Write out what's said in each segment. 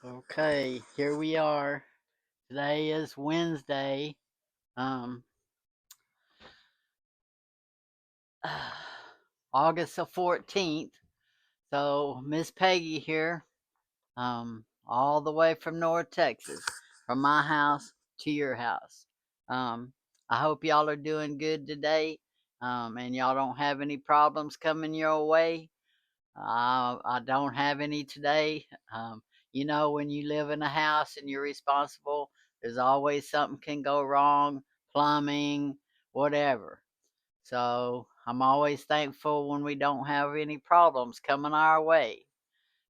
Okay, here we are. Today is Wednesday, um, August the 14th. So, Miss Peggy here, all the way from North Texas, from my house to your house. Um, I hope y'all are doing good today, and y'all don't have any problems coming your way. I don't have any today. When you live in a house and you're responsible, there's always something can go wrong, plumbing, whatever. So I'm always thankful when we don't have any problems coming our way.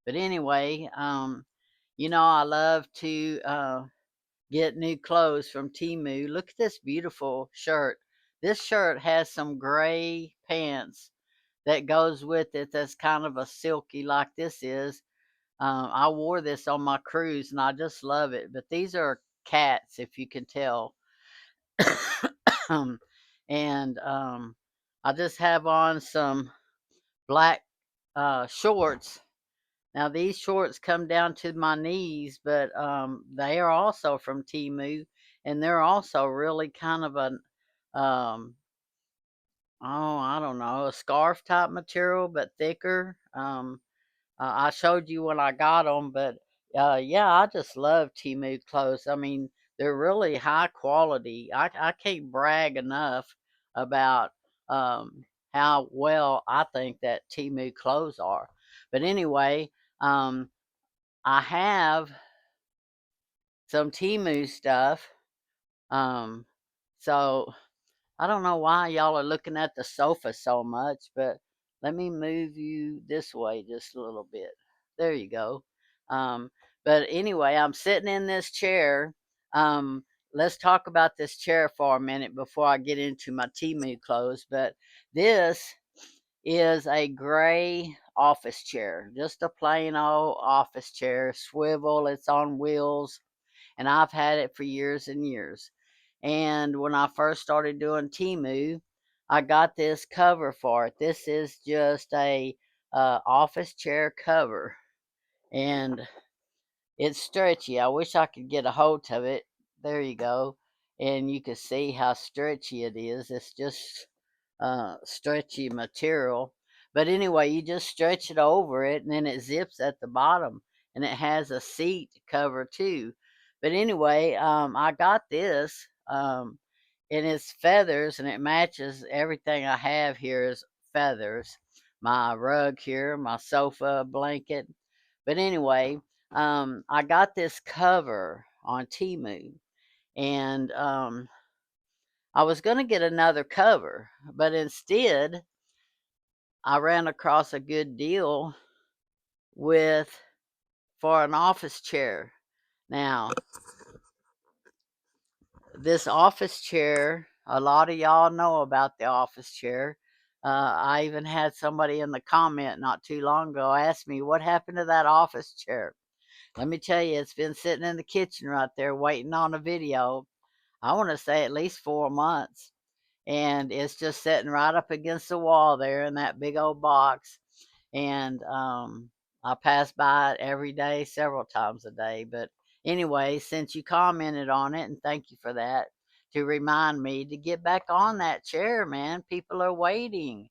But anyway, I love to get new clothes from Temu. Look at this beautiful shirt. This shirt has some gray pants that goes with it that's kind of a silky like this is. I wore this on my cruise and I just love it. But these are cats, if you can tell. Um, and I just have on some black shorts. Now, these shorts come down to my knees, but they are also from Temu. And they're also really kind of um, I don't know, a scarf type material, but thicker. I showed you when I got them, but yeah, I just love Temu clothes. I mean, they're really high quality. I can't brag enough about um, how well I think that Temu clothes are. But anyway, um, I have some Temu stuff. Um, so I don't know why y'all are looking at the sofa so much, but let me move you this way just a little bit. There you go. Um, but anyway, I'm sitting in this chair. Um, let's talk about this chair for a minute before I get into my Timu clothes. But this is a gray office chair, just a plain old office chair, swivel. It's on wheels, and I've had it for years and years. And when I first started doing Temu, I got this cover for it. This is just a office chair cover, and it's stretchy. I wish I could get a hold of it. There you go, and you can see how stretchy it is. It's just stretchy material. But anyway, you just stretch it over it, and then it zips at the bottom, and it has a seat cover too. But anyway, I got this, and it's feathers, and it matches everything I have here is feathers. My rug here, my sofa blanket. But anyway, I got this cover on Temu, and I was going to get another cover, but instead, I ran across a good deal with for an office chair. Now, this office chair, a lot of y'all know about the office chair. I even had somebody in the comment not too long ago ask me what happened to that office chair. Let me tell you, it's been sitting in the kitchen right there waiting on a video. I want to say at least 4 months. And it's just sitting right up against the wall there in that big old box. And I pass by it every day, several times a day. But anyway, since you commented on it, and thank you for that, to remind me to get back on that chair, man. People are waiting.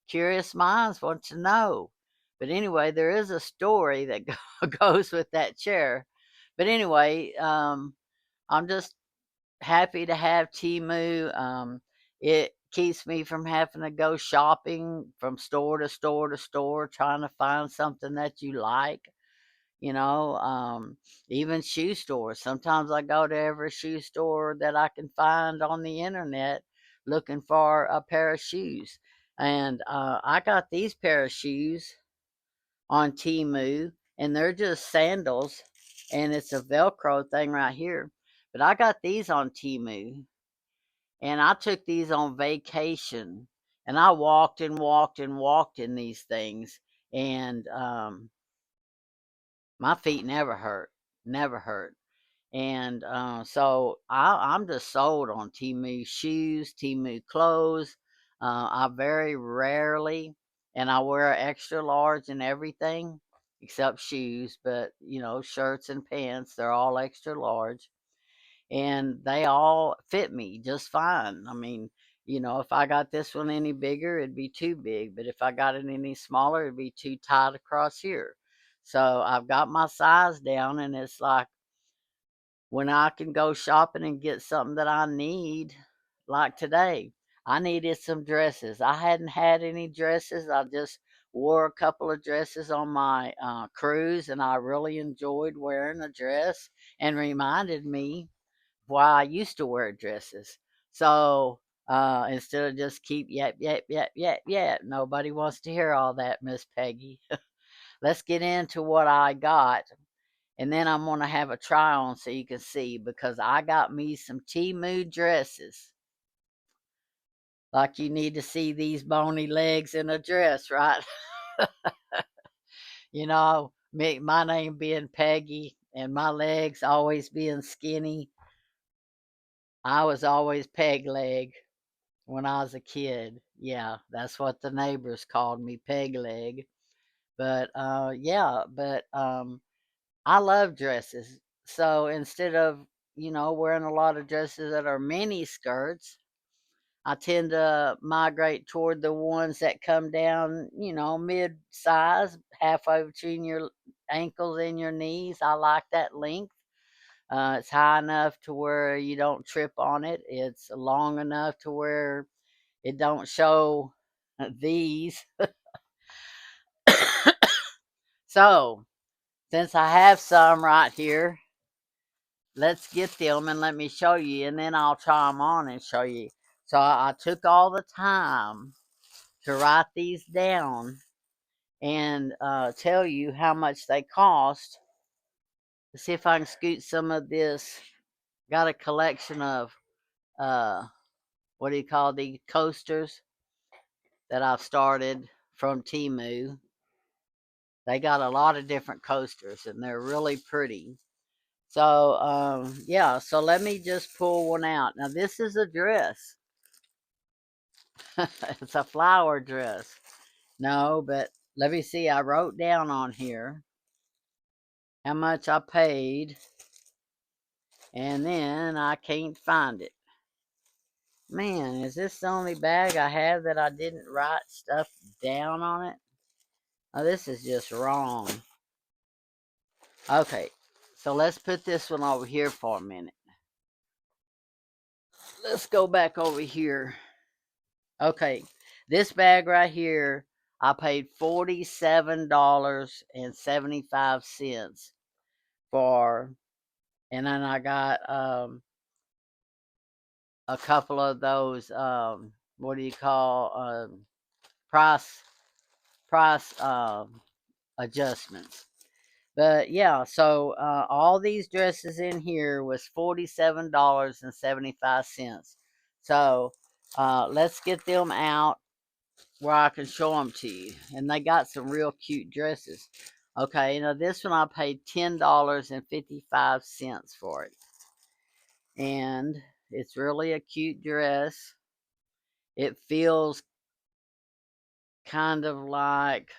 Curious minds want to know. But anyway, there is a story that goes with that chair. But anyway, I'm just happy to have Temu. It keeps me from having to go shopping from store to store to store trying to find something that you like. You know, even shoe stores. Sometimes I go to every shoe store that I can find on the internet looking for a pair of shoes. And I got these pair of shoes on Temu, and they're just sandals, and it's a Velcro thing right here. But I got these on Temu, and I took these on vacation, and I walked and walked and walked in these things, and my feet never hurt, never hurt. And so I'm just sold on Temu shoes, Temu clothes. I very rarely, and I wear extra large and everything. except shoes, but shirts and pants, they're all extra large, and they all fit me just fine. I mean, if I got this one any bigger, it'd be too big, but if I got it any smaller, it'd be too tight across here. So I've got my size down, and it's like when I can go shopping and get something that I need, like today, I needed some dresses. I hadn't had any dresses. I just wore a couple of dresses on my cruise, and I really enjoyed wearing a dress and reminded me why I used to wear dresses. So instead of just keep yap, yap, yap, yap, yap, nobody wants to hear all that, Miss Peggy. Let's get into what I got. And then I'm going to have a try on so you can see, because I got me some Temu dresses. Like you need to see these bony legs in a dress, right? My name being Peggy and my legs always being skinny. I was always peg leg when I was a kid. Yeah, that's what the neighbors called me, peg leg. But yeah, but I love dresses. So instead of, wearing a lot of dresses that are mini skirts, I tend to migrate toward the ones that come down, mid size, halfway between your ankles and your knees. I like that length. It's high enough to where you don't trip on it. It's long enough to where it don't show these. So, since I have some right here, let's get them and let me show you, and then I'll try them on and show you. So I took all the time to write these down and tell you how much they cost. Let's see if I can scoot some of this. Got a collection of uh, what do you call these coasters that I've started from Temu. They got a lot of different coasters, and they're really pretty. So yeah, so let me just pull one out. Now this is a dress. It's a flower dress. No, but let me see. I wrote down on here how much I paid, and then I can't find it. Man, is this the only bag I have that I didn't write stuff down on it? Oh, this is just wrong. Okay, so let's put this one over here for a minute. Let's go back over here. Okay, this bag right here, I paid $47.75 for, and then I got a couple of those what do you call price price adjustments. But yeah, so all these dresses in here was $47.75. So let's get them out where I can show them to you. And they got some real cute dresses. Okay, now this one I paid $10.55 for it. And it's really a cute dress. It feels kind of like,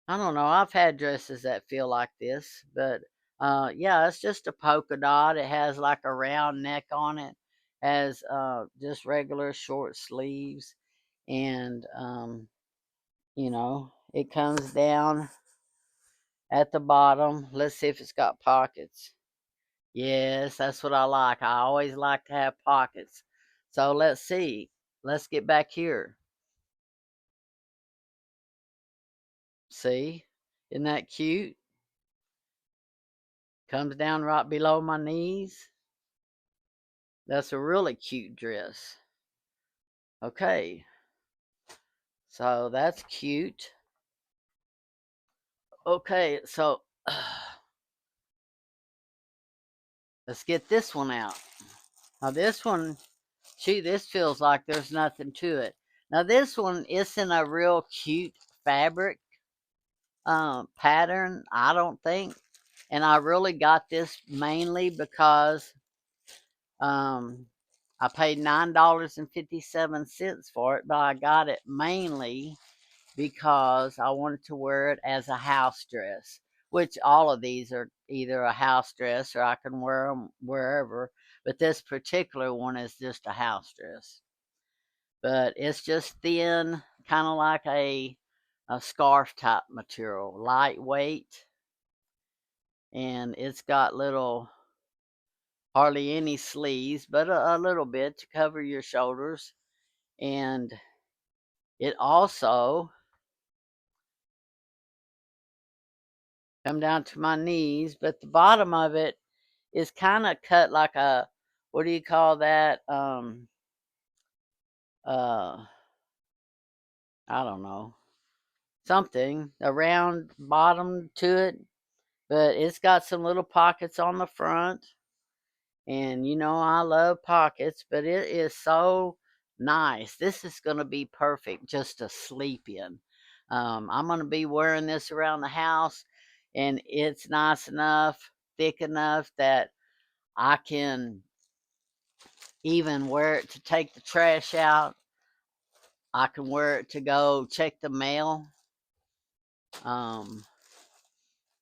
I don't know, I've had dresses that feel like this, but yeah, it's just a polka dot. It has like a round neck on it, has just regular short sleeves, and it comes down at the bottom. Let's see if it's got pockets. Yes, that's what I like. I always like to have pockets. So let's see. Let's get back here. See? Isn't that cute? Comes down right below my knees. That's a really cute dress. Okay. So that's cute. Okay, so let's get this one out. Now this one, gee, this feels like there's nothing to it. Now this one isn't a real cute fabric pattern, I don't think. And I really got this mainly because I paid $9.57 for it, but I got it mainly because I wanted to wear it as a house dress, which all of these are either a house dress or I can wear them wherever. But this particular one is just a house dress. But it's just thin, kind of like a scarf type material, lightweight, and it's got little, hardly any sleeves, but a little bit to cover your shoulders. And it also come down to my knees, but the bottom of it is kind of cut like a, what do you call that? Uh, I don't know, something, a round bottom to it, but it's got some little pockets on the front. And I love pockets, but it is so nice. This is going to be perfect just to sleep in. I'm going to be wearing this around the house, and it's nice enough, thick enough that I can even wear it to take the trash out. I can wear it to go check the mail. Um,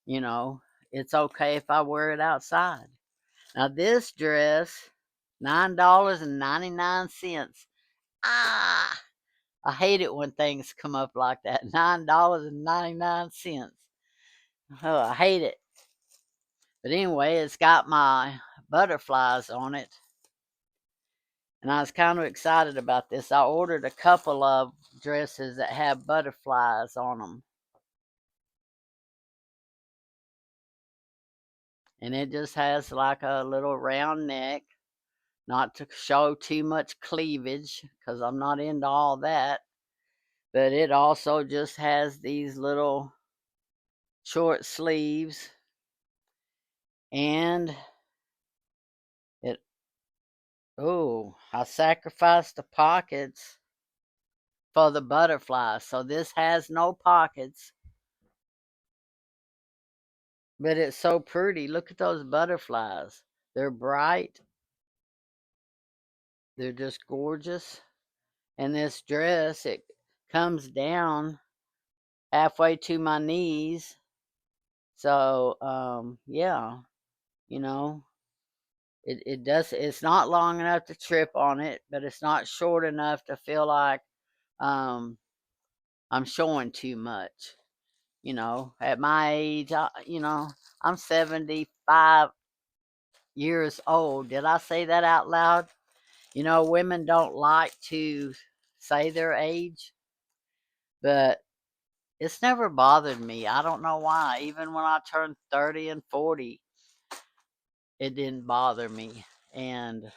you know, it's okay if I wear it outside. Now, this dress, $9.99. Ah, I hate it when things come up like that. $9.99. Oh, I hate it. But anyway, it's got my butterflies on it. And I was kind of excited about this. I ordered a couple of dresses that have butterflies on them. And it just has like a little round neck, not to show too much cleavage, because I'm not into all that. But it also just has these little short sleeves, and it, oh, I sacrificed the pockets for the butterflies. So this has no pockets, but it's so pretty. Look at those butterflies. They're bright. They're just gorgeous. And this dress, it comes down halfway to my knees. So, yeah, you know, it does, it's not long enough to trip on it, but it's not short enough to feel like um, I'm showing too much. At my age, I'm 75 years old. Did I say that out loud? Women don't like to say their age, but it's never bothered me. I don't know why. Even when I turned 30 and 40, it didn't bother me. And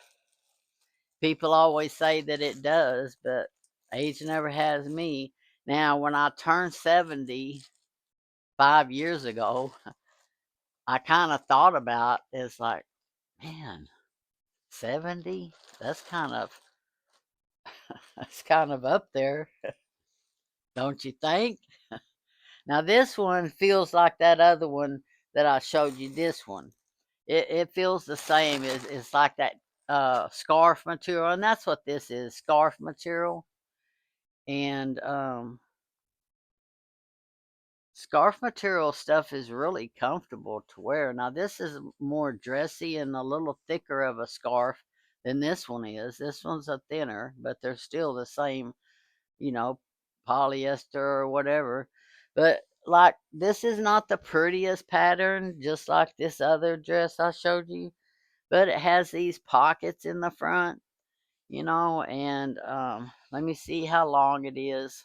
people always say that it does, but age never has me. Now, when I turned 70 5 years ago, I kind of thought about it's like, man, 70? That's kind of that's kind of up there, don't you think? Now this one feels like that other one that I showed you. This one, it feels the same. It's like that scarf material, and that's what this is, scarf material. And scarf material stuff is really comfortable to wear. Now this is more dressy and a little thicker of a scarf than this one is. This one's a thinner, but they're still the same, you know, polyester or whatever. But like this is not the prettiest pattern, just like this other dress I showed you, but it has these pockets in the front, and let me see how long it is.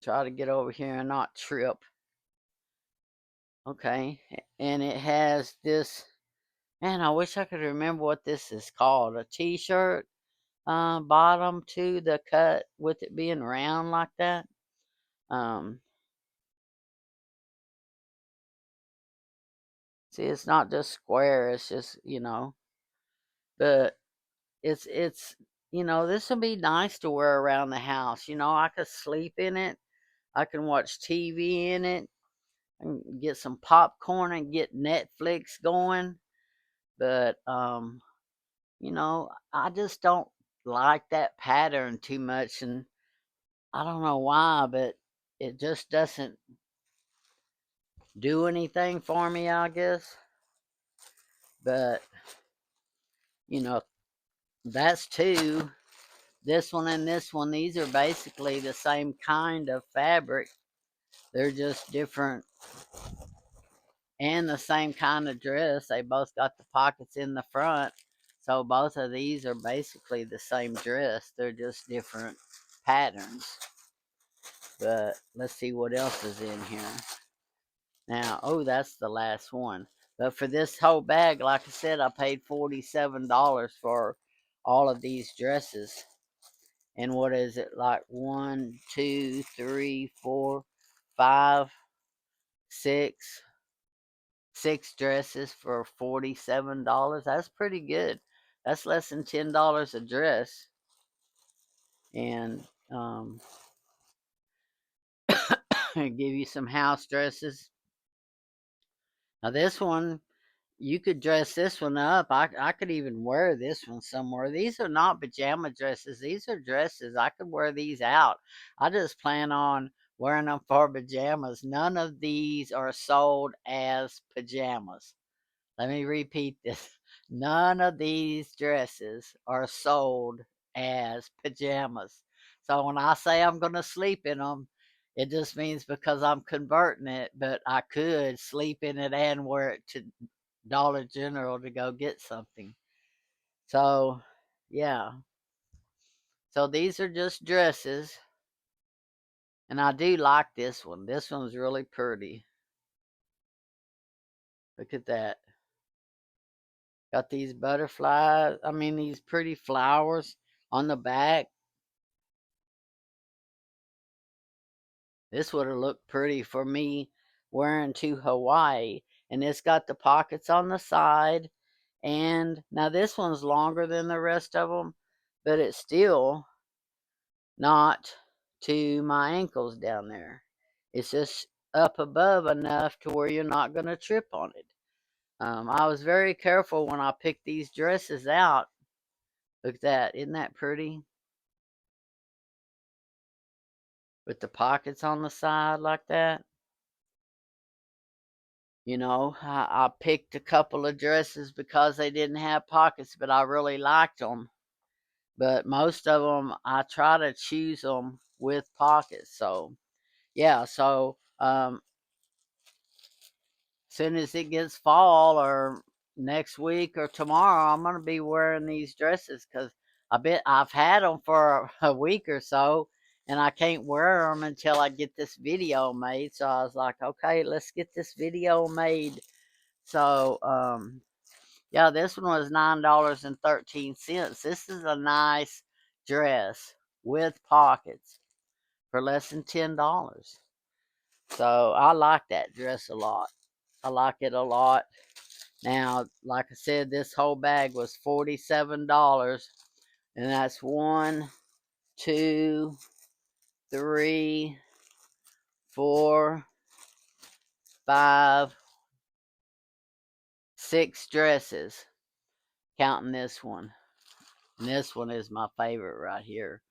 Try to get over here and not trip. Okay, and it has this. Man, I wish I could remember what this is called. A t-shirt bottom to the cut with it being round like that. Um, See, it's not just square. It's just but it's this will be nice to wear around the house. I could sleep in it. I can watch TV in it and get some popcorn and get Netflix going. But I just don't like that pattern too much. And I don't know why, but it just doesn't do anything for me, I guess. But, you know, that's two. This one and this one, these are basically the same kind of fabric. They're just different and the same kind of dress. They both got the pockets in the front. So both of these are basically the same dress. They're just different patterns. But let's see what else is in here. Now, oh, that's the last one. But for this whole bag, like I said, I paid $47 for all of these dresses. And what is it, like 1, 2, 3, 4, 5, 6, 6 dresses for $47? That's pretty good. That's less than $10 a dress. And give you some house dresses. Now this one, you could dress this one up. I could even wear this one somewhere. These are not pajama dresses. These are dresses. I could wear these out. I just plan on wearing them for pajamas. None of these are sold as pajamas. Let me repeat this. None of these dresses are sold as pajamas. So when I say I'm going to sleep in them, it just means because I'm converting it, but I could sleep in it and wear it to Dollar General to go get something. So, yeah. So these are just dresses. And I do like this one. This one's really pretty. Look at that. Got these butterflies. I mean, these pretty flowers on the back. This would have looked pretty for me wearing to Hawaii. And it's got the pockets on the side. And now this one's longer than the rest of them, but it's still not to my ankles down there. It's just up above enough to where you're not going to trip on it. I was very careful when I picked these dresses out. Look at that. Isn't that pretty? With the pockets on the side like that. I picked a couple of dresses because they didn't have pockets, but I really liked them. But most of them, I try to choose them with pockets. So, yeah. So, soon as it gets fall or next week or tomorrow, I'm gonna be wearing these dresses because I've had them for a week or so, and I can't wear them until I get this video made. So I was like, okay, let's get this video made. So yeah, this one was $9.13. This is a nice dress with pockets for less than $10. So I like that dress a lot. I like it a lot. Now, like I said, this whole bag was $47, and that's 1, 2, 3, 4, 5, 6 dresses, counting this one. And this one is my favorite right here.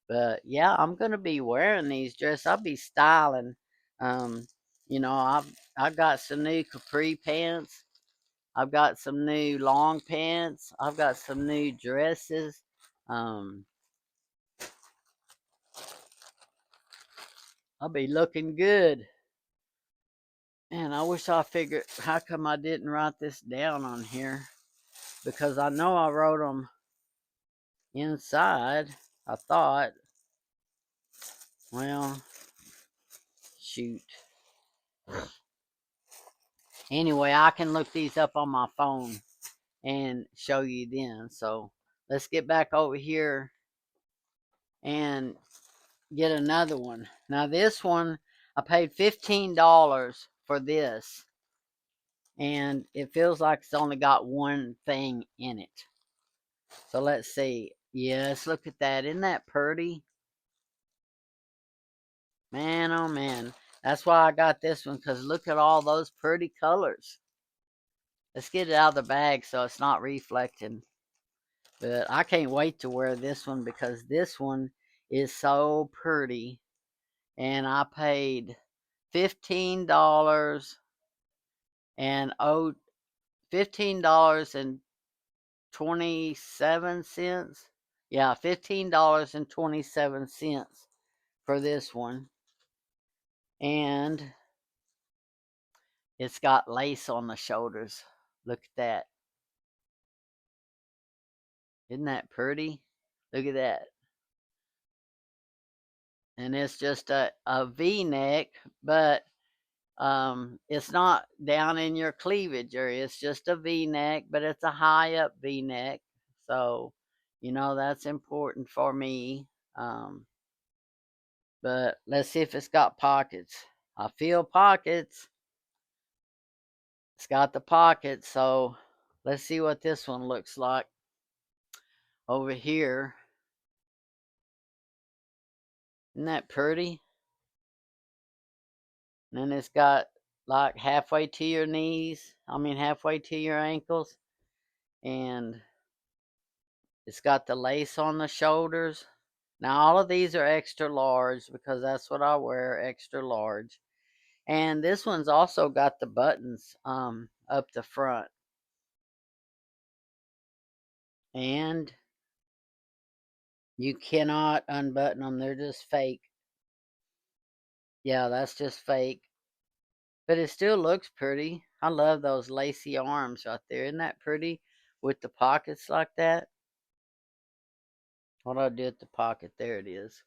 But yeah, I'm gonna be wearing these dresses. I'll be styling. Um, I've got some new capri pants. I've got some new long pants. I've got some new dresses. Um, I'll be looking good. Man, I wish I figured how come I didn't write this down on here because I know I wrote them inside. I thought, well, shoot. Anyway, I can look these up on my phone and show you then. So let's get back over here and get another one. Now, this one, I paid $15 for this, and it feels like it's only got one thing in it. So let's see. Yes, look at that. Isn't that pretty? Man, oh man. That's why I got this one, because look at all those pretty colors. Let's get it out of the bag so it's not reflecting. But I can't wait to wear this one because this one is so pretty. And I paid $15 and $15.27. Yeah, $15.27 for this one. And it's got lace on the shoulders. Look at that. Isn't that pretty? Look at that. And it's just a V-neck, but it's not down in your cleavage area. It's just a V-neck, but it's a high up V-neck. So, that's important for me. Um, but let's see if it's got pockets. I feel pockets. It's got the pockets. So let's see what this one looks like over here. Isn't that pretty? And then it's got like halfway to your knees. Halfway to your ankles. And it's got the lace on the shoulders. Now, all of these are extra large because that's what I wear, extra large. And this one's also got the buttons up the front. And you cannot unbutton them. They're just fake. Yeah, that's just fake. But it still looks pretty. I love those lacy arms right there. Isn't that pretty? With the pockets like that. What do I do at the pocket? There it is.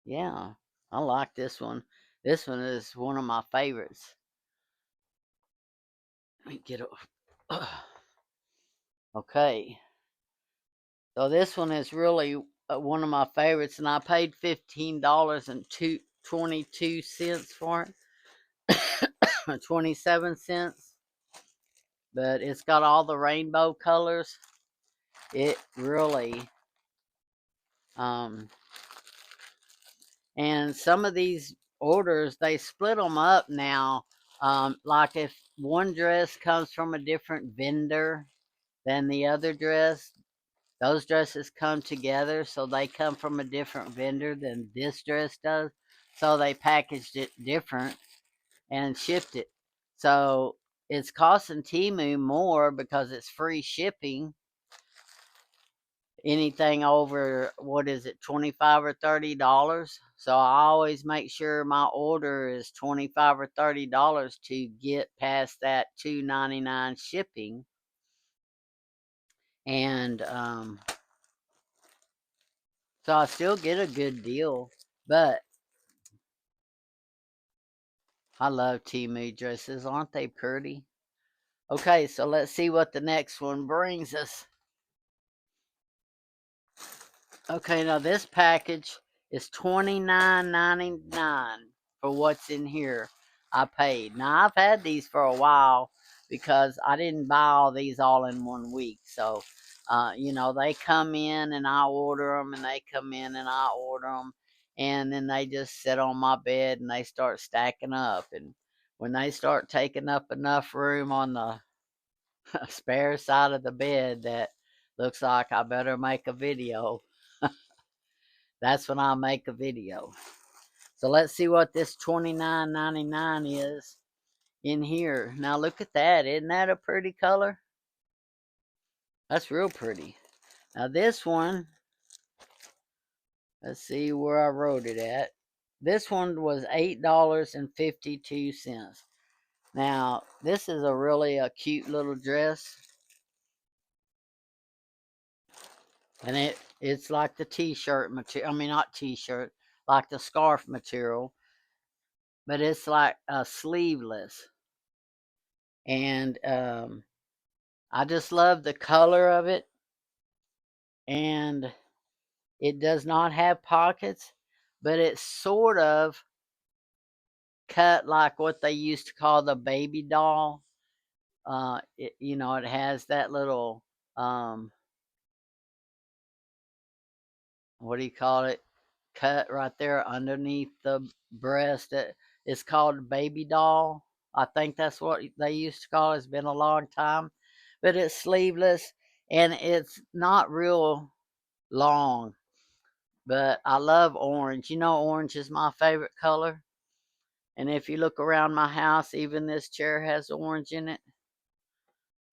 Yeah, I like this one. This one is one of my favorites. Let me get it. Okay. So this one is really one of my favorites, and I paid $15.22 for it, 27 cents. But it's got all the rainbow colors. It really, um, and some of these orders they split them up now. Like if one dress comes from a different vendor than the other dress, those dresses come together, so they come from a different vendor than this dress does. So they packaged it different and shipped it. So it's costing Temu more because it's free shipping. Anything over, what is it, 25 or $30. So I always make sure my order is 25 or $30 to get past that $2.99 shipping. And so I still get a good deal. But I love Temu dresses. Aren't they pretty? Okay, so let's see what the next one brings us. Okay, now this package is $29.99 for what's in here. I paid. Now I've had these for a while because I didn't buy all these all in one week. So, they come in and I order them, and they come in and I order them, and then they just sit on my bed and they start stacking up. And when they start taking up enough room on the spare side of the bed, that looks like I better make a video. That's when I make a video. So let's see what this $29.99 is in here. Now look at that. Isn't that a pretty color? That's real pretty. Now this one, let's see where I wrote it at. This one was $8.52. Now this is a cute little dress. And it's like the t-shirt material. Not t-shirt, like the scarf material, but it's like sleeveless. And I just love the color of it. And it does not have pockets, but it's sort of cut like what they used to call the baby doll. It has that little, um, what do you call it? Cut right there underneath the breast. It's called baby doll. I think that's what they used to call it. It's been a long time. But it's sleeveless and it's not real long. But I love orange. You know, orange is my favorite color. And if you look around my house, even this chair has orange in it.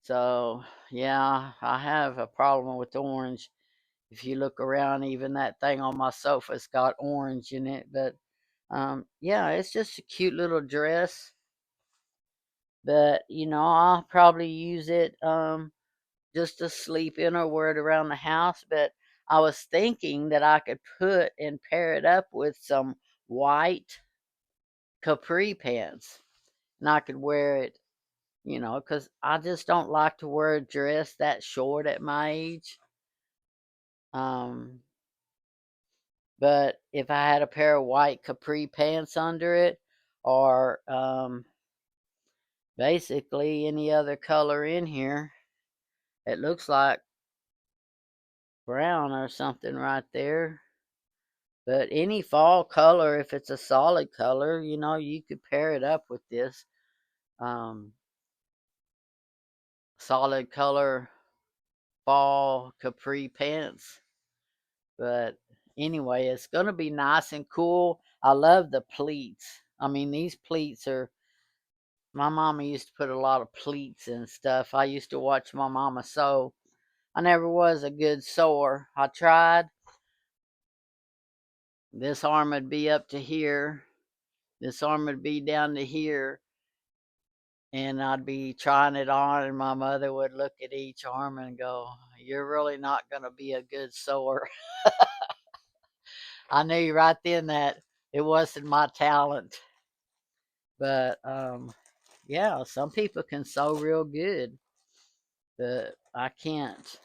So, yeah, I have a problem with orange. If you look around, even that thing on my sofa's got orange in it. But yeah, it's just a cute little dress. But I'll probably use it just to sleep in or wear it around the house. But I was thinking that I could put and pair it up with some white capri pants, and I could wear it, because I just don't like to wear a dress that short at my age. Um, but if I had a pair of white capri pants under it, or basically any other color in here, it looks like brown or something right there. But any fall color, if it's a solid color, you could pair it up with this um, solid color fall capri pants. But anyway, it's going to be nice and cool. I love the pleats. I mean, these pleats are, my mama used to put a lot of pleats and stuff. I used to watch my mama sew. I never was a good sewer. I tried. This arm would be up to here. This arm would be down to here. And I'd be trying it on, and my mother would look at each arm and go, "You're really not going to be a good sewer." I knew right then that it wasn't my talent. But yeah, some people can sew real good, but I can't.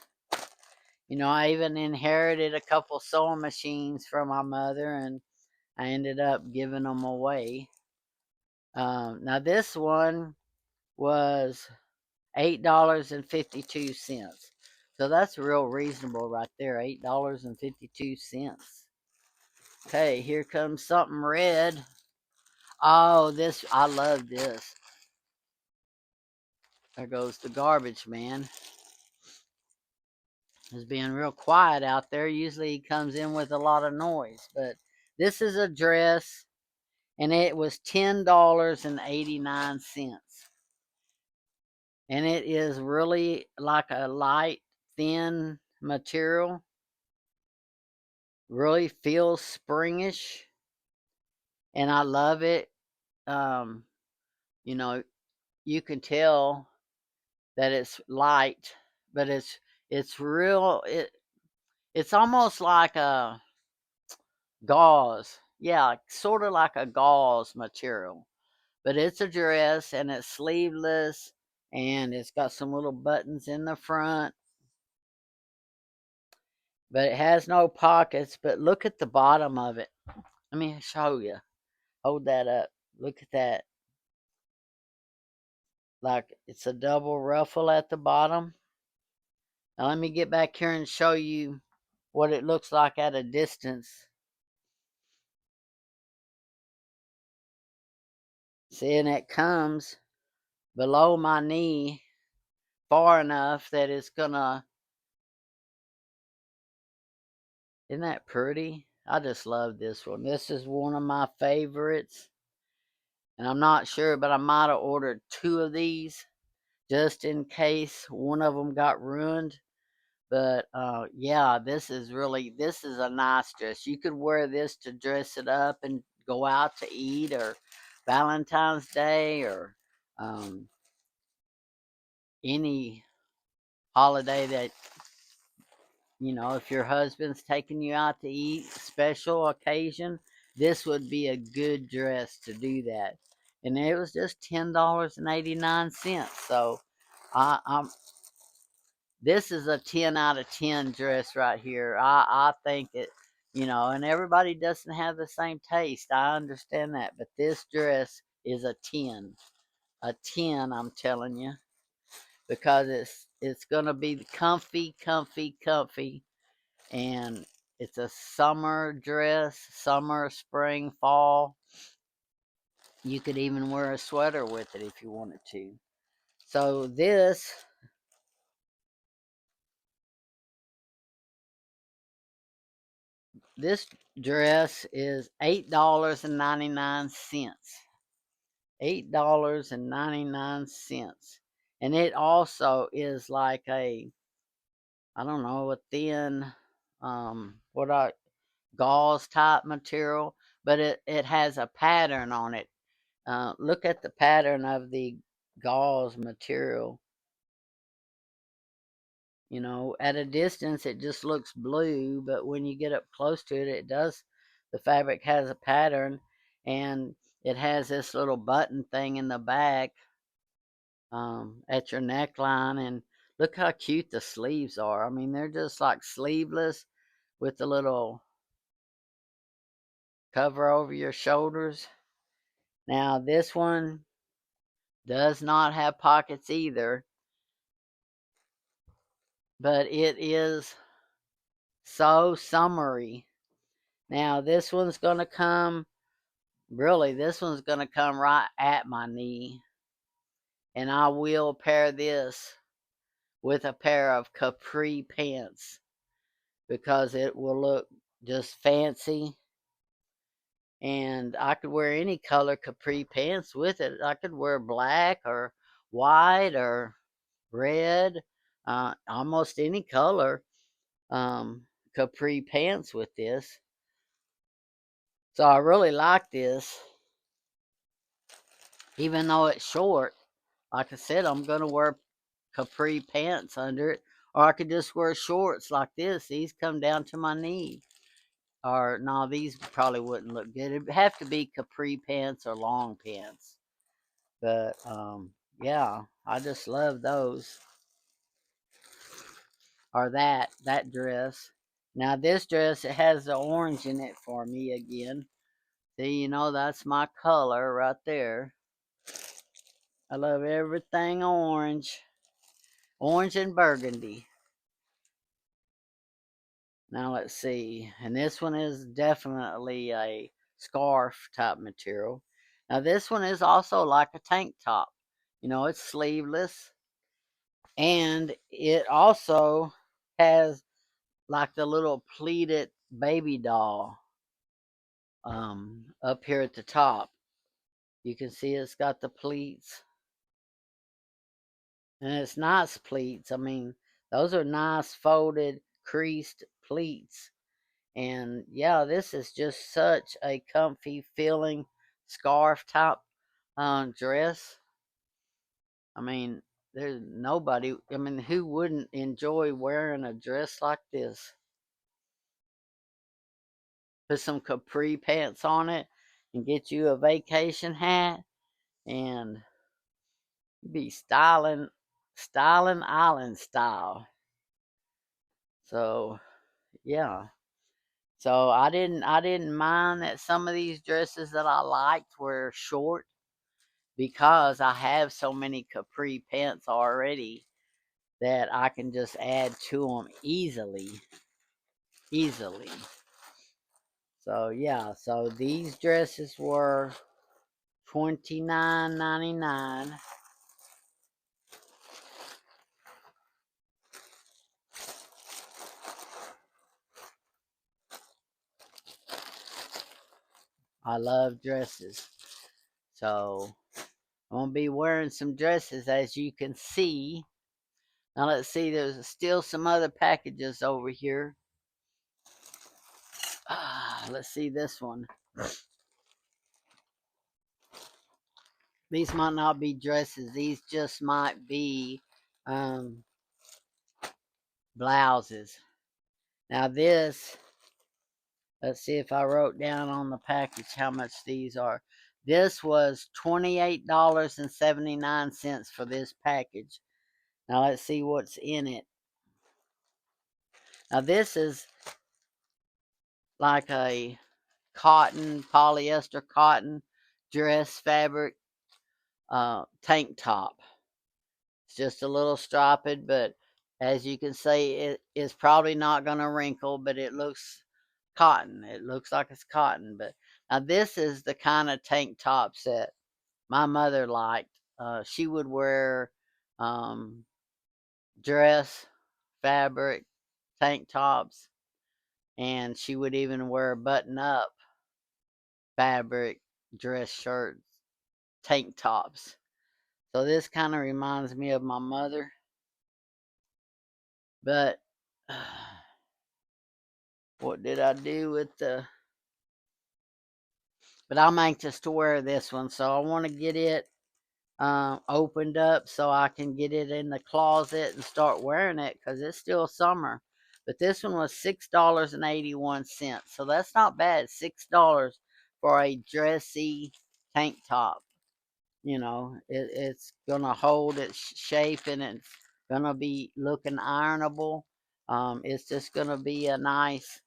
I even inherited a couple sewing machines from my mother, and I ended up giving them away. Now this one was $8.52. So that's real reasonable right there. $8.52. Okay, here comes something red. Oh, this, I love this. There goes the garbage man. He's being real quiet out there. Usually he comes in with a lot of noise. But this is a dress, and it was $10.89. And it is really like a light, thin material. Really feels springish, and I love it. Um, you know, you can tell that it's light, but it's real. It's almost like a gauze. Yeah, sort of like a gauze material. But it's a dress, and it's sleeveless, and it's got some little buttons in the front, but it has no pockets. But look at the bottom of it. Let me show you. Hold that up. Look at that. Like it's a double ruffle at the bottom. Now let me get back here and show you what it looks like at a distance. See, and it comes below my knee far enough that it's gonna, isn't that pretty? I just love this one. This is one of my favorites. And I'm not sure, but I might have ordered two of these just in case one of them got ruined. But yeah, this is a nice dress. You could wear this to dress it up and go out to eat, or Valentine's Day, or um, any holiday that, if your husband's taking you out to eat, special occasion, this would be a good dress to do that. And it was just $10.89. So I'm this is a 10 out of 10 dress right here. I think it, and everybody doesn't have the same taste. I understand that, but this dress is a 10. A 10, I'm telling you, because it's going to be comfy, comfy, comfy, and it's a summer dress, summer, spring, fall. You could even wear a sweater with it if you wanted to. So this, this dress is $8.99. $8.99. And it also is like a, I don't know, a thin, what I gauze type material, but it has a pattern on it. Look at the pattern of the gauze material. You know, at a distance it just looks blue, but when you get up close to it, it does. The fabric has a pattern, and it has this little button thing in the back, at your neckline. And look how cute the sleeves are. I mean, they're just like sleeveless with the little cover over your shoulders. Now, this one does not have pockets either, but it is so summery. Now, this one's going to come, really, this one's going to come right at my knee. And I will pair this with a pair of capri pants because it will look just fancy. And I could wear any color capri pants with it. I could wear black or white or red, almost any color, capri pants with this. So I really like this, even though it's short. Like I said, I'm going to wear capri pants under it, or I could just wear shorts like this. These come down to my knee. Or no, these probably wouldn't look good. It'd have to be capri pants or long pants. But yeah, I just love those. Or that dress. Now this dress, it has the orange in it for me again. See, you know, that's my color right there. I love everything orange. Orange and burgundy. Now let's see. And this one is definitely a scarf type material. Now this one is also like a tank top. You know, it's sleeveless. And it also has like the little pleated baby doll, up here at the top. You can see it's got the pleats. And it's nice pleats. I mean, those are nice folded, creased pleats. And yeah, this is just such a comfy feeling scarf type dress. I mean, there's nobody, I mean, who wouldn't enjoy wearing a dress like this? Put some capri pants on it and get you a vacation hat, and be styling island style. So yeah. So I didn't mind that some of these dresses that I liked were short because I have so many capri pants already that I can just add to them easily. Easily. So yeah, so these dresses were $29.99. I love dresses. So I'm gonna be wearing some dresses, as you can see. Now let's see, there's still some other packages over here. Let's see this one. These might not be dresses. These just might be um, blouses. Now this, let's see if I wrote down on the package how much these are. This was $28.79 for this package. Now let's see what's in it. Now this is like a cotton, polyester cotton dress fabric tank top. It's just a little striped, but as you can see, it is probably not going to wrinkle, but it looks cotton. It looks like it's cotton. But now this is the kind of tank tops that my mother liked. She would wear um, dress fabric tank tops and she would even wear button up fabric dress shirts, tank tops. So this kind of reminds me of my mother, but what did I do with the? But I'm anxious to wear this one, so I want to get it opened up so I can get it in the closet and start wearing it because it's still summer. But this one was $6.81, so that's not bad. $6 for a dressy tank top. It's gonna hold its shape and it's gonna be looking ironable. It's just gonna be a nice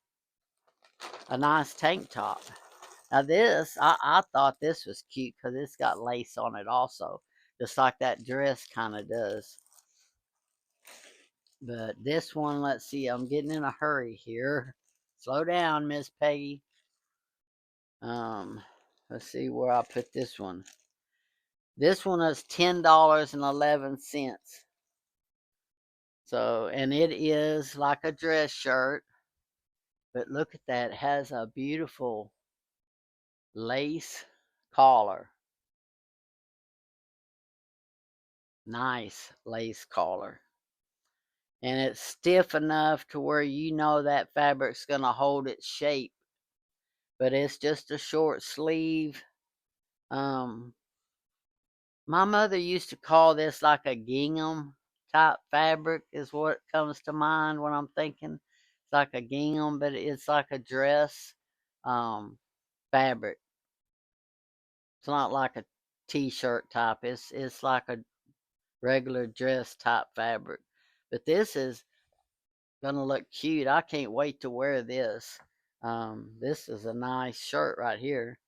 tank top. Now this, I thought this was cute because it's got lace on it also, just like that dress kind of does. But this one, let's see, I'm getting in a hurry here. Slow down, Miss Peggy. Um, let's see where I put this one. This one is $10.11. So, and it is like a dress shirt, but look at that. It has a beautiful lace collar. Nice lace collar. And it's stiff enough to where you know that fabric's going to hold its shape. But it's just a short sleeve. Um, my mother used to call this like a gingham type fabric, is what comes to mind when I'm thinking. It's like a gingham, but it's like a dress fabric. It's not like a t-shirt type. It's like a regular dress type fabric. But this is gonna look cute. I can't wait to wear this. This is a nice shirt right here.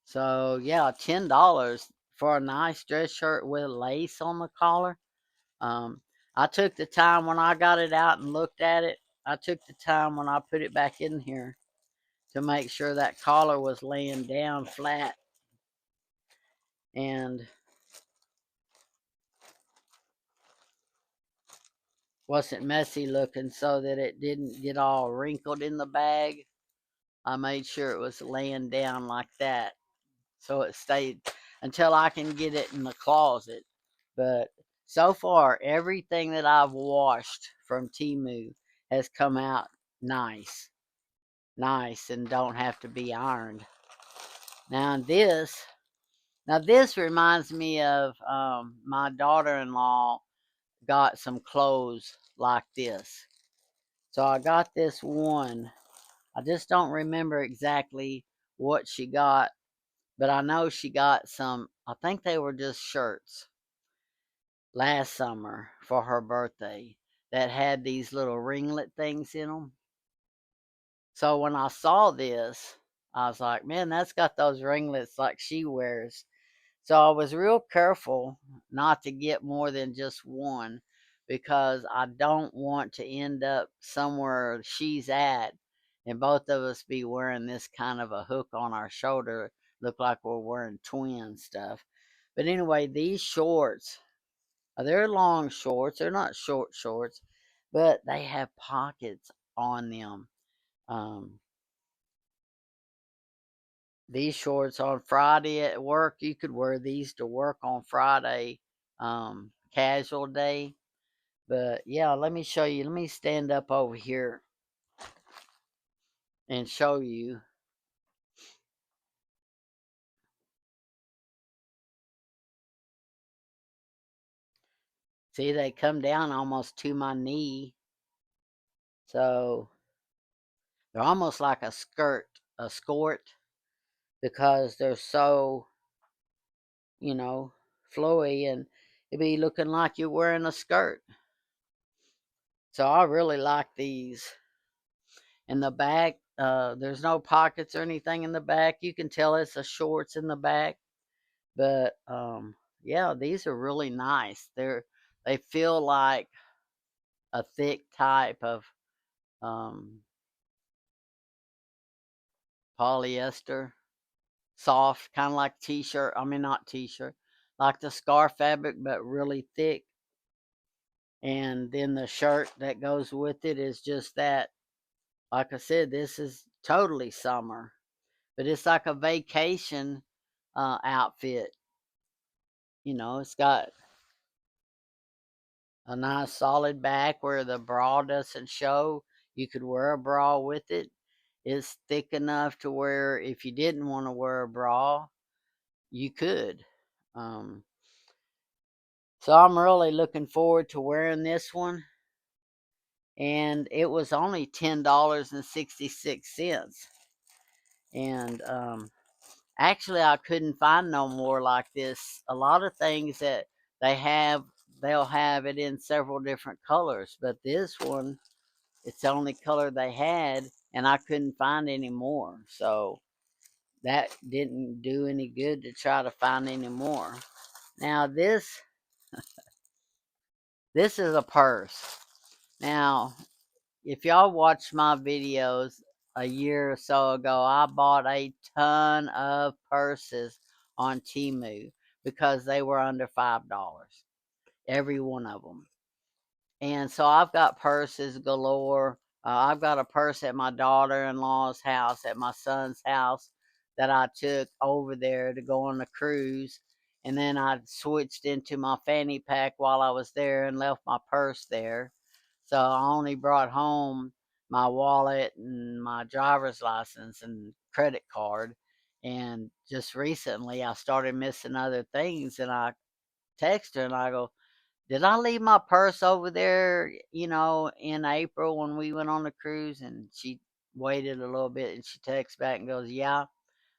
So yeah, $10 for a nice dress shirt with lace on the collar. Um, I took the time when I got it out and looked at it. I took the time when I put it back in here to make sure that collar was laying down flat and wasn't messy looking so that it didn't get all wrinkled in the bag. I made sure it was laying down like that so it stayed until I can get it in the closet. But so far, everything that I've washed from Temu has come out nice, nice, and don't have to be ironed. Now this, now this reminds me of my daughter-in-law got some clothes like this. So I got this one. I just don't remember exactly what she got, but I know she got some, I think they were just shirts last summer for her birthday that had these little ringlet things in them. So when I saw this, I was like, man, that's got those ringlets like she wears. So I was real careful not to get more than just one because I don't want to end up somewhere she's at and both of us be wearing this kind of a hook on our shoulder, look like we're wearing twin stuff. But anyway, these shorts, they're long shorts. They're not short shorts, but they have pockets on them. Um, these shorts on Friday at work, you could wear these to work on Friday, casual day. But yeah, let me show you. Let me stand up over here and show you. See, they come down almost to my knee. So they're almost like a skirt, because they're so, you know, flowy and it'd be looking like you're wearing a skirt. So I really like these. In the back, there's no pockets or anything in the back. You can tell it's a shorts in the back. But yeah, these are really nice. They feel like a thick type of um, polyester, soft, kind of like t-shirt. I mean, not t-shirt, like the scarf fabric, but really thick. And then the shirt that goes with it is just that. Like I said, this is totally summer, but it's like a vacation outfit. It's got a nice solid back where the bra doesn't show. You could wear a bra with it. It's thick enough to where if you didn't want to wear a bra, you could. Um, so I'm really looking forward to wearing this one. And it was only $10.66. And actually, I couldn't find no more like this. A lot of things that they have, they'll have it in several different colors, but this one, it's the only color they had, and I couldn't find any more. So that didn't do any good to try to find any more. Now this is a purse. Now, if y'all watched my videos a year or so ago, I bought a ton of purses on Temu because they were under $5, every one of them. And so I've got purses galore. I've got a purse at my daughter-in-law's house, at my son's house, that I took over there to go on the cruise. And then I switched into my fanny pack while I was there and left my purse there. So I only brought home my wallet and my driver's license and credit card. And just recently I started missing other things, and I text her and I go, did I leave my purse over there, in April when we went on the cruise? And she waited a little bit and she texts back and goes, yeah.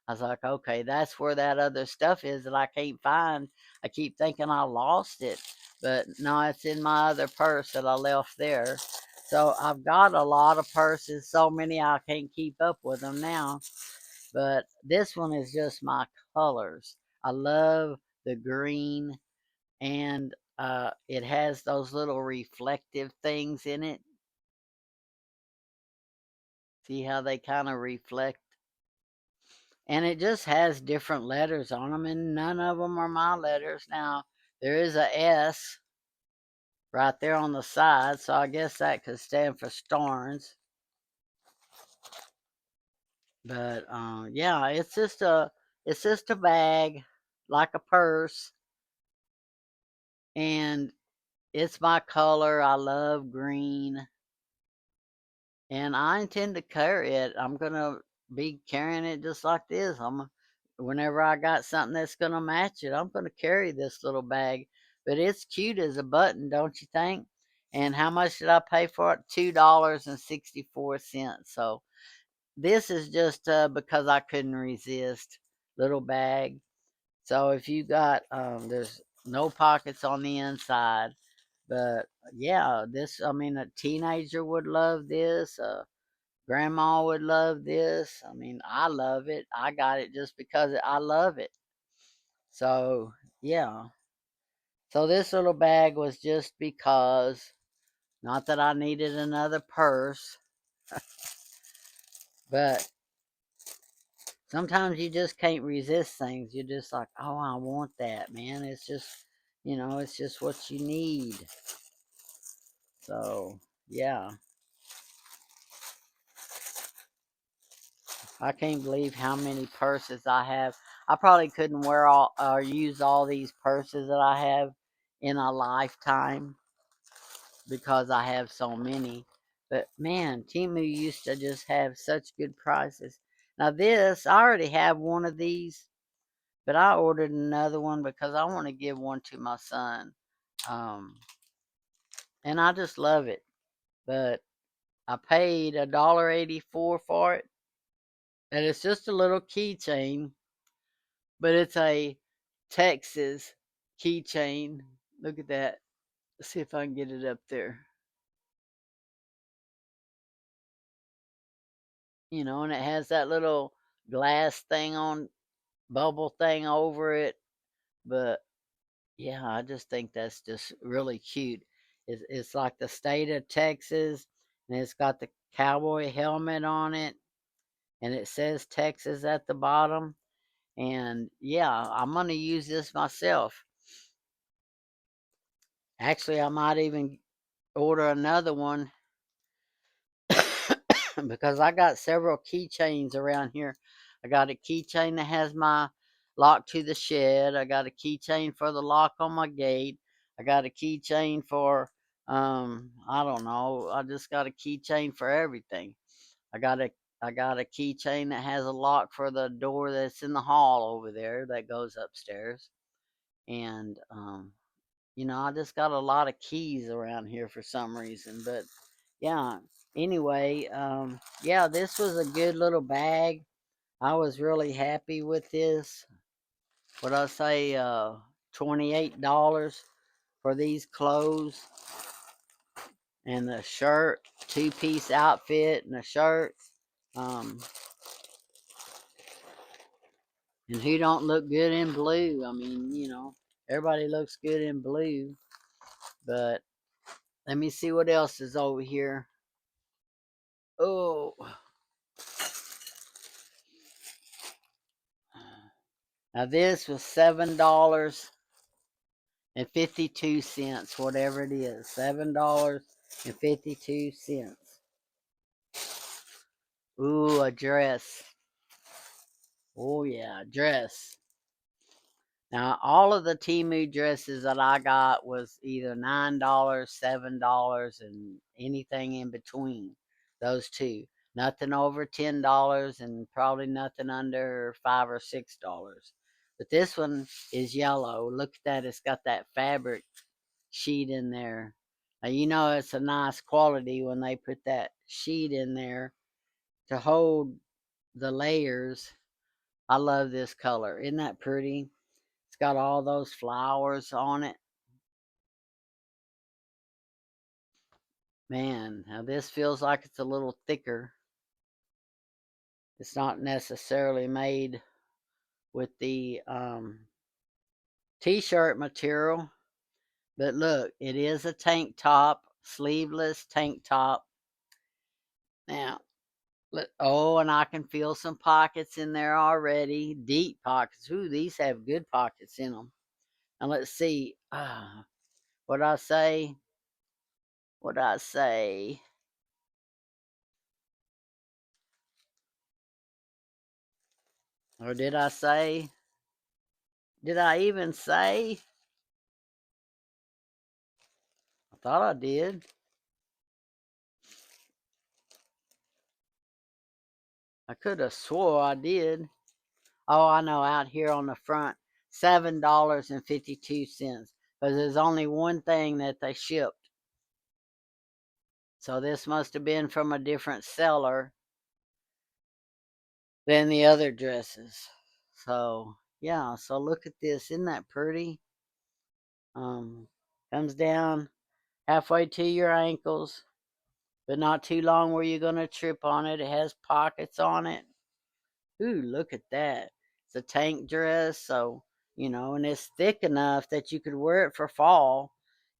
I was like, okay, that's where that other stuff is that I can't find. I keep thinking I lost it, but no, it's in my other purse that I left there. So I've got a lot of purses, so many I can't keep up with them now. But this one is just my colors. I love the green, and it has those little reflective things in it. See how they kind of reflect? And it just has different letters on them, and none of them are my letters. Now, there is a S right there on the side, so I guess that could stand for Starnes. But yeah, it's just a bag, like a purse, and it's my color. I love green, and I intend to carry it. I'm gonna be carrying it just like this. Whenever I got something that's gonna match it, I'm gonna carry this little bag. But it's cute as a button, don't you think? And how much did I pay for it? $2.64. So this is just because I couldn't resist. Little bag. So if you got, there's no pockets on the inside. But yeah, I mean, a teenager would love this. Grandma would love this. I mean, I love it. I got it just because I love it. So, yeah. So this little bag was just because, not that I needed another purse, but sometimes you just can't resist things. You're just like, oh, I want that, man. It's just what you need. So, yeah. I can't believe how many purses I have. I probably couldn't wear all or use all these purses that I have in a lifetime because I have so many. But man, Temu used to just have such good prices. Now I already have one of these, but I ordered another one because I want to give one to my son. Um, and I just love it. But I paid $1.84 for it, and it's just a little keychain, but it's a Texas keychain. Look at that. Let's see if I can get it up there. And it has that little glass thing on, bubble thing over it. But yeah, I just think that's just really cute. It's like the state of Texas, and it's got the cowboy helmet on it, and it says Texas at the bottom. And yeah, I'm going to use this myself. Actually, I might even order another one because I got several keychains around here. I got a keychain that has my lock to the shed. I got a keychain for the lock on my gate. I got a keychain for I don't know. I just got a keychain for everything. I got a I got a keychain that has a lock for the door that's in the hall over there that goes upstairs. And I just got a lot of keys around here for some reason. But yeah, anyway, yeah, this was a good little bag. I was really happy with this. What I say, $28 for these clothes and the shirt, two-piece outfit and a shirt. Um, and who don't look good in blue? I mean, everybody looks good in blue. But let me see what else is over here. Oh, now this was $7.52, whatever it is. $7.52. Ooh, a dress. Oh yeah, dress. Now all of the Temu dresses that I got was either $9, $7, and anything in between those two. Nothing over $10 and probably nothing under $5 or $6. But this one is yellow. Look at that, it's got that fabric sheet in there. Now it's a nice quality when they put that sheet in there to hold the layers. I love this color. Isn't that pretty? It's got all those flowers on it. Man, now this feels like it's a little thicker. It's not necessarily made with the t-shirt material, but look, it is a tank top, sleeveless tank top. Now, oh, and I can feel some pockets in there already, deep pockets. Ooh, these have good pockets in them. And let's see, what I say? What I say? Or did I say? Did I even say? I thought I did. I could have swore I did. Oh, I know, out here on the front, $7.52. Because there's only one thing that they shipped. So this must have been from a different seller than the other dresses. So yeah, so look at this. Isn't that pretty? Um, Comes down halfway to your ankles, but not too long where you're gonna trip on it. It has pockets on it. Ooh, look at that. It's a tank dress, so and it's thick enough that you could wear it for fall.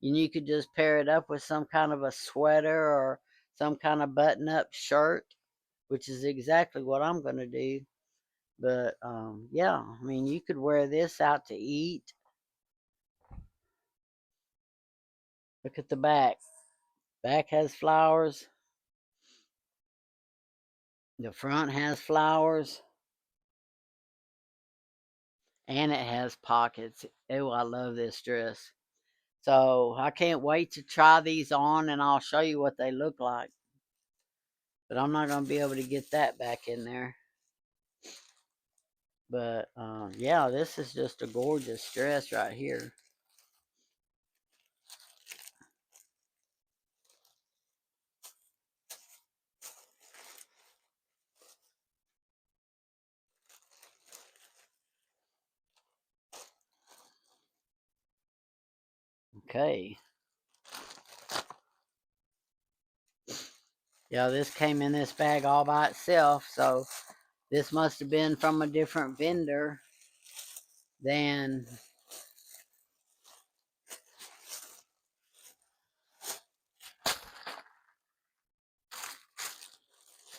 And you could just pair it up with some kind of a sweater or some kind of button up shirt, which is exactly what I'm gonna do. But yeah, I mean you could wear this out to eat. Look at the back. Back has flowers. The front has flowers. And it has pockets. Oh, I love this dress. So I can't wait to try these on and I'll show you what they look like. But I'm not going to be able to get that back in there. But yeah, this is just a gorgeous dress right here. Okay. Yeah, this came in this bag all by itself. So this must have been from a different vendor than.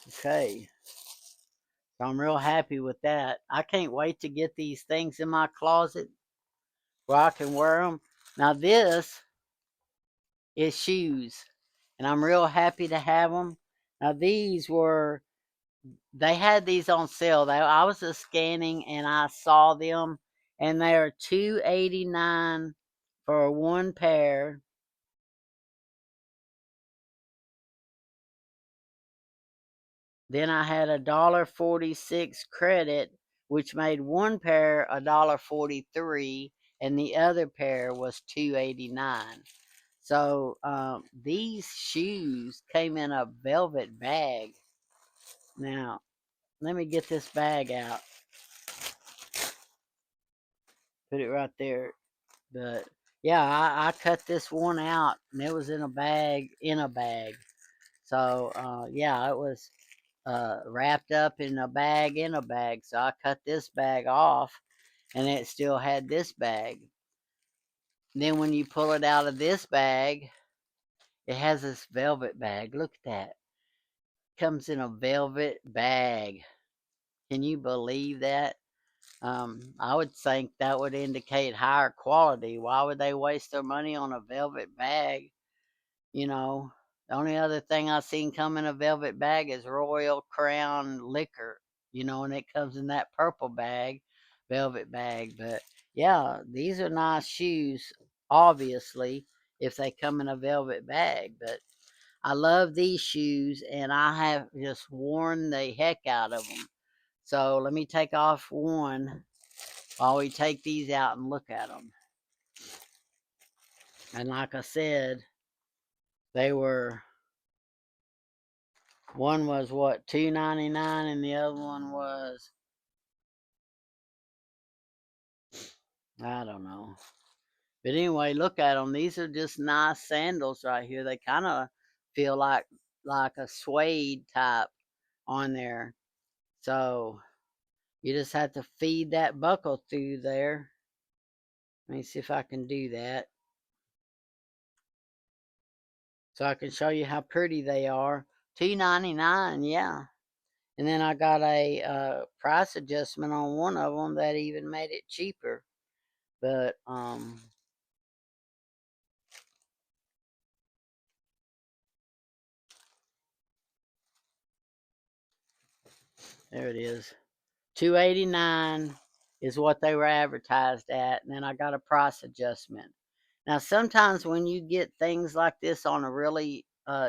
Okay. So I'm real happy with that. I can't wait to get these things in my closet where I can wear them. Now this is shoes, and I'm real happy to have them. Now they had these on sale. I was just scanning and I saw them, and they are $2.89 for one pair. Then I had $1.46 credit, which made one pair $1.43, and the other pair was $2.89. So these shoes came in a velvet bag. Now let me get this bag out. Put it right there. But yeah, I cut this one out, and it was in a bag. So yeah, it was wrapped up in a bag in a bag. So I cut this bag off, and it still had this bag. Then when you pull it out of this bag, it has this velvet bag. Look at that. Comes in a velvet bag. Can you believe that? I would think that would indicate higher quality. Why would they waste their money on a velvet bag? You know, the only other thing I've seen come in a velvet bag is Royal Crown liquor, and it comes in that purple bag, velvet bag. But yeah, these are nice shoes, obviously, if they come in a velvet bag. But I love these shoes, and I have just worn the heck out of them. So let me take off one while we take these out and look at them. And like I said, they were one was what, $2.99, and the other one was, I don't know. But anyway, look at them. These are just nice sandals right here. They kind of feel like a suede type on there. So you just have to feed that buckle through there. Let me see if I can do that. So I can show you how pretty they are. $2.99, yeah. And then I got a price adjustment on one of them that even made it cheaper. But there it is. $2.89 is what they were advertised at, and then I got a price adjustment. Now sometimes when you get things like this on a really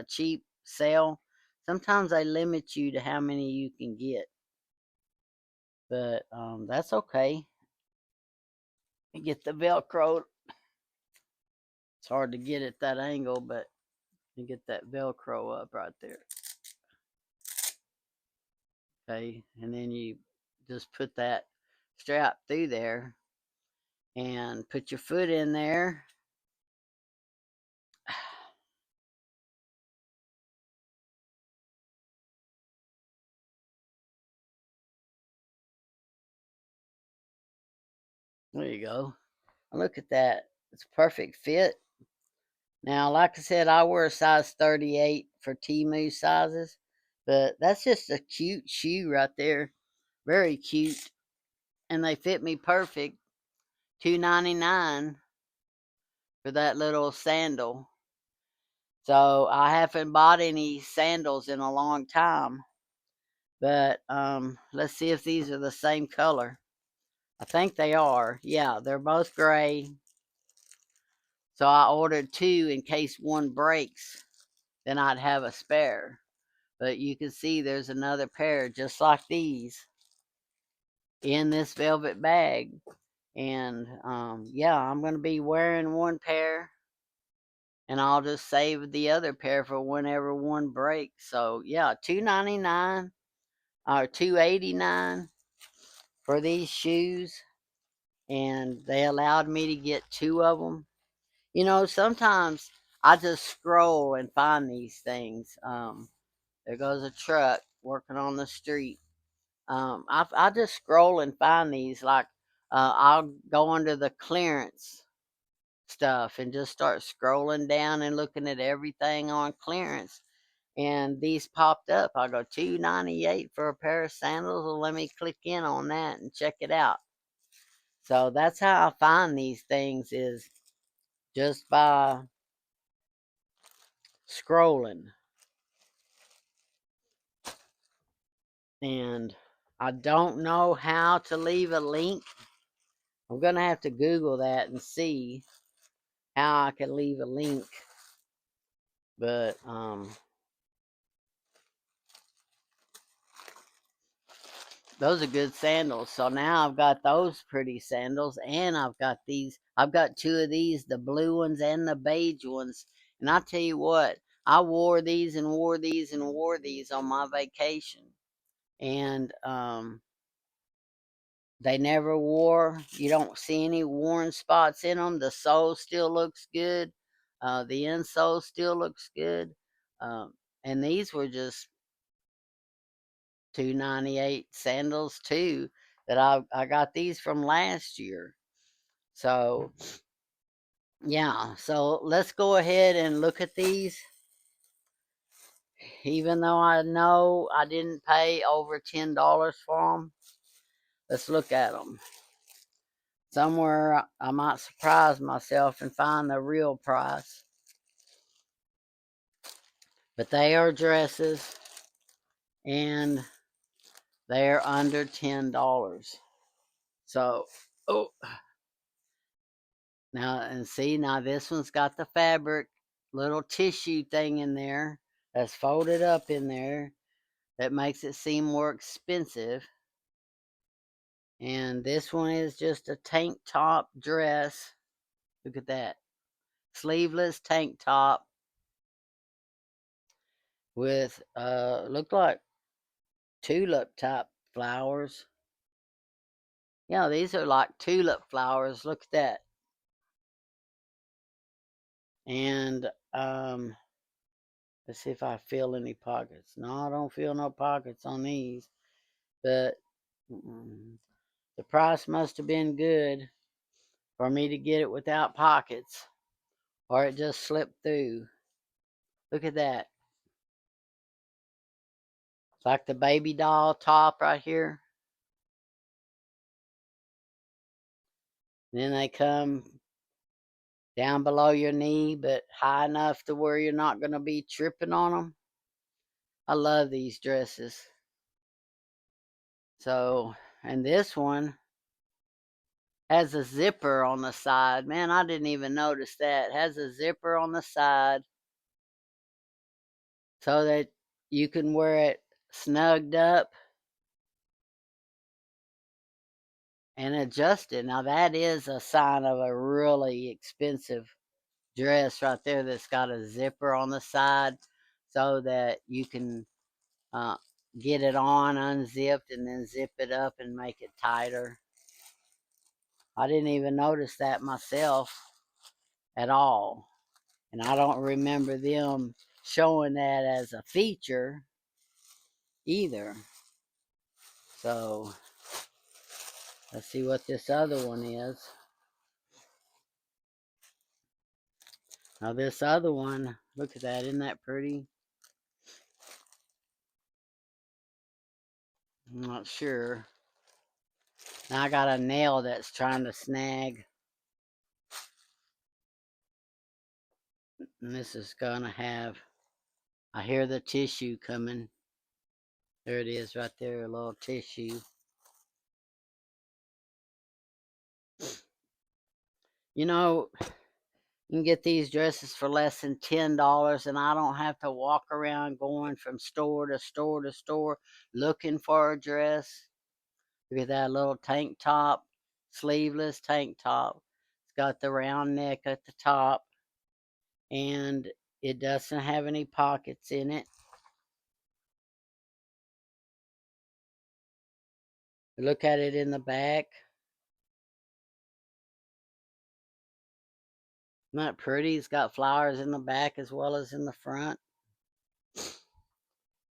cheap sale, sometimes they limit you to how many you can get. But that's okay. You get the Velcro. It's hard to get at that angle, but you get that Velcro up right there. Okay, and then you just put that strap through there and put your foot in there. There you go. Look at that. It's a perfect fit. Now, like I said, I wear a size 38 for Temu sizes, but that's just a cute shoe right there. Very cute. And they fit me perfect. $2.99 for that little sandal. So I haven't bought any sandals in a long time. But let's see if these are the same color. I think they are. Yeah, they're both gray. So I ordered two in case one breaks, then I'd have a spare. But you can see there's another pair just like these in this velvet bag. And yeah, I'm going to be wearing one pair, and I'll just save the other pair for whenever one breaks. So yeah, $2.99 or $2.89 for these shoes, and they allowed me to get two of them. Sometimes I just scroll and find these things. There goes a truck working on the street. I just scroll and find these. Like, I'll go under the clearance stuff and just start scrolling down and looking at everything on clearance. And these popped up. I go $2.98 for a pair of sandals. Well, let me click in on that and check it out. So that's how I find these things, is just by scrolling. And I don't know how to leave a link. I'm going to have to Google that and see how I can leave a link. But those are good sandals. So now I've got those pretty sandals, and I've got these. I've got two of these, the blue ones and the beige ones. And I tell you what, I wore these and wore these and wore these on my vacation. And they never wore. You don't see any worn spots in them. The sole still looks good. The insole still looks good. Um, and these were just $2.98 sandals too. That I got these from last year. So yeah. So let's go ahead and look at these. Even though I know I didn't pay over $10 for them, let's look at them. Somewhere I might surprise myself and find the real price. But they are dresses, and they're under $10. So, oh, now and see, now this one's got the fabric little tissue thing in there that's folded up in there that makes it seem more expensive. And this one is just a tank top dress. Look at that. Sleeveless tank top with look like tulip type flowers. Yeah, these are like tulip flowers. Look at that. And let's see if I feel any pockets. No, I don't feel no pockets on these. But the price must have been good for me to get it without pockets, or it just slipped through. Look at that. It's like the baby doll top right here. And then they come down below your knee, but high enough to where you're not going to be tripping on them. I love these dresses. So, and this one has a zipper on the side. Man, I didn't even notice that. It has a zipper on the side so that you can wear it snugged up and adjust it. Now, that is a sign of a really expensive dress right there that's got a zipper on the side so that you can uh, get it on unzipped and then zip it up and make it tighter. I didn't even notice that myself at all. And I don't remember them showing that as a feature either. So let's see what this other one is. Now this other one, look at that, isn't that pretty? I'm not sure. Now I got a nail that's trying to snag. And this is gonna have, I hear the tissue coming. There it is right there, a little tissue. You know, you can get these dresses for less than $10, and I don't have to walk around going from store to store to store looking for a dress. Look at that little tank top, sleeveless tank top. It's got the round neck at the top, and it doesn't have any pockets in it. Look at it in the back. Isn't that pretty? It's got flowers in the back as well as in the front.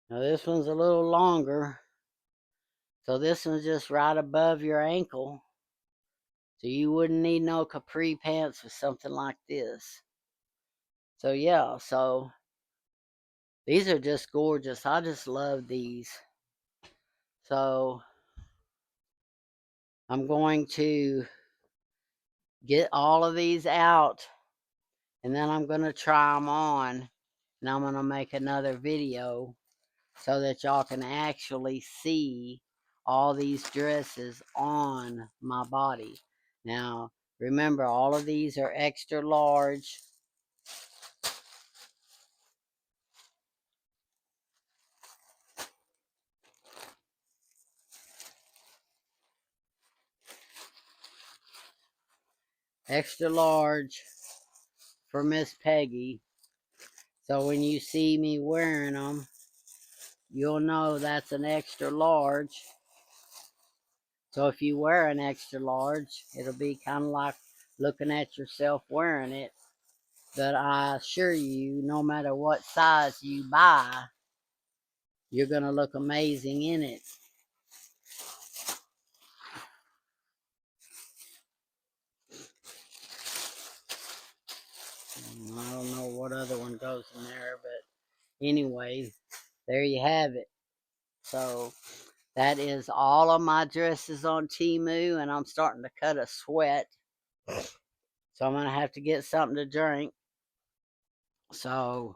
Now this one's a little longer. So this one's just right above your ankle. So you wouldn't need no capri pants or something like this. So yeah, so these are just gorgeous. I just love these. So I'm going to get all of these out, and then I'm going to try them on and I'm going to make another video so that y'all can actually see all these dresses on my body. Now, remember, all of these are extra large. Extra large for Miss Peggy. So when you see me wearing them, you'll know that's an extra large. So if you wear an extra large, it'll be kind of like looking at yourself wearing it. But I assure you, no matter what size you buy, you're going to look amazing in it. I don't know what other one goes in there, but anyway, there you have it. So that is all of my dresses on Temu, and I'm starting to cut a sweat. So I'm going to have to get something to drink. So,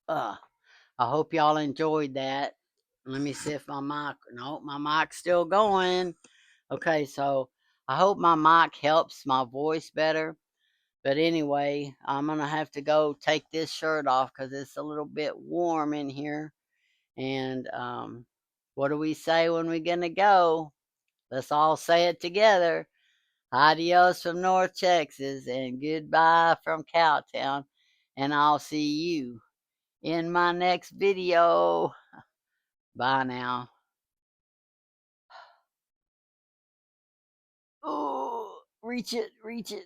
I hope y'all enjoyed that. Let me see if my mic, no, my mic's still going. Okay, so I hope my mic helps my voice better. But anyway, I'm going to have to go take this shirt off because it's a little bit warm in here. And what do we say when we're going to go? Let's all say it together. Adios from North Texas and goodbye from Cowtown. And I'll see you in my next video. Bye now. Oh, reach it, reach it.